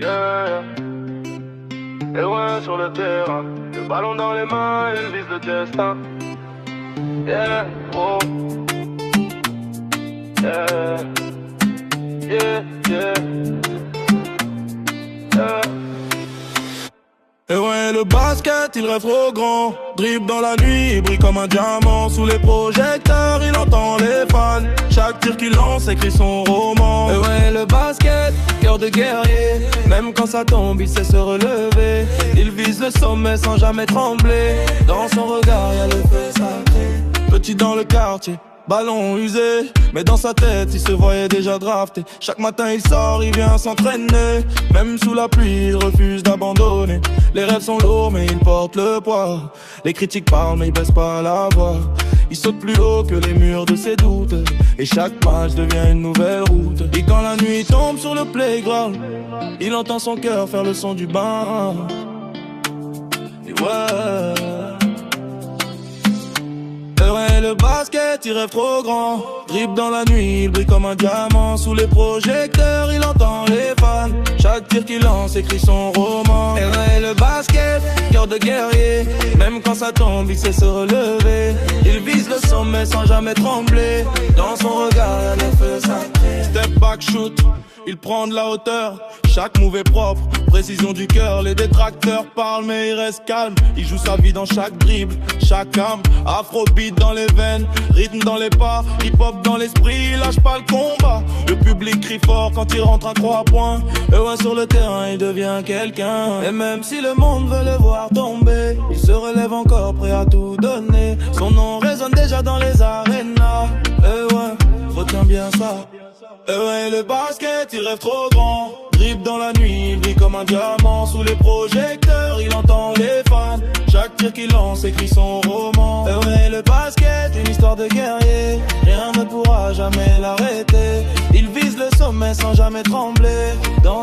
Yeah. Et ouais, sur le terrain, le ballon dans les mains, il vise le destin. Yeah, oh. Yeah, yeah, yeah. Yeah. Et ouais, le basket, il rêve trop grand. Dribble dans la nuit, il brille comme un diamant. Sous les projecteurs, il entend les fans. Chaque tir qu'il lance écrit son roman. Et ouais, le basket, cœur de guerrier. Même quand ça tombe, il sait se relever. Il vise le sommet sans jamais trembler. Dans son regard, y'a le feu sacré. Petit dans le quartier, ballon usé, mais dans sa tête il se voyait déjà drafté. Chaque matin il sort, il vient s'entraîner. Même sous la pluie il refuse d'abandonner. Les rêves sont lourds mais il porte le poids. Les critiques parlent mais il baisse pas la voix. Il saute plus haut que les murs de ses doutes. Et chaque match devient une nouvelle route. Et quand la nuit tombe sur le playground, il entend son cœur faire le son du bain. Et ouais, le basket, il rêve trop grand. Dribble dans la nuit, il brille comme un diamant. Sous les projecteurs, il entend les fans. Chaque tir qu'il lance écrit son roman. Et ouais, le basket, cœur de guerrier. Même quand ça tombe, il sait se relever. Il vise le sommet sans jamais trembler. Dans son regard, y'a le feu sacré. Step back shoot, il prend de la hauteur. Chaque move est propre, précision du cœur. Les détracteurs parlent mais il reste calme. Il joue sa vie dans chaque dribble, chaque âme. Afrobeat dans les veines, rythme dans les pas, hip-hop dans l'esprit, il lâche pas le combat. Le public crie fort quand il rentre à 3 points. Et ouais, sur le terrain il devient quelqu'un. Et même si le monde veut le voir tomber, il se relève encore prêt à tout donner. Son nom résonne déjà dans les arénas. Et ouais, retiens bien ça. Et ouais, le basket, il rêve trop grand. Dribble dans la nuit, il brille comme un diamant. Sous les projecteurs, il entend les fans. Chaque tir qu'il lance écrit son roman. Et ouais, le basket, une histoire de guerrier. Rien ne pourra jamais l'arrêter. Il vise le sommet sans jamais trembler. Dans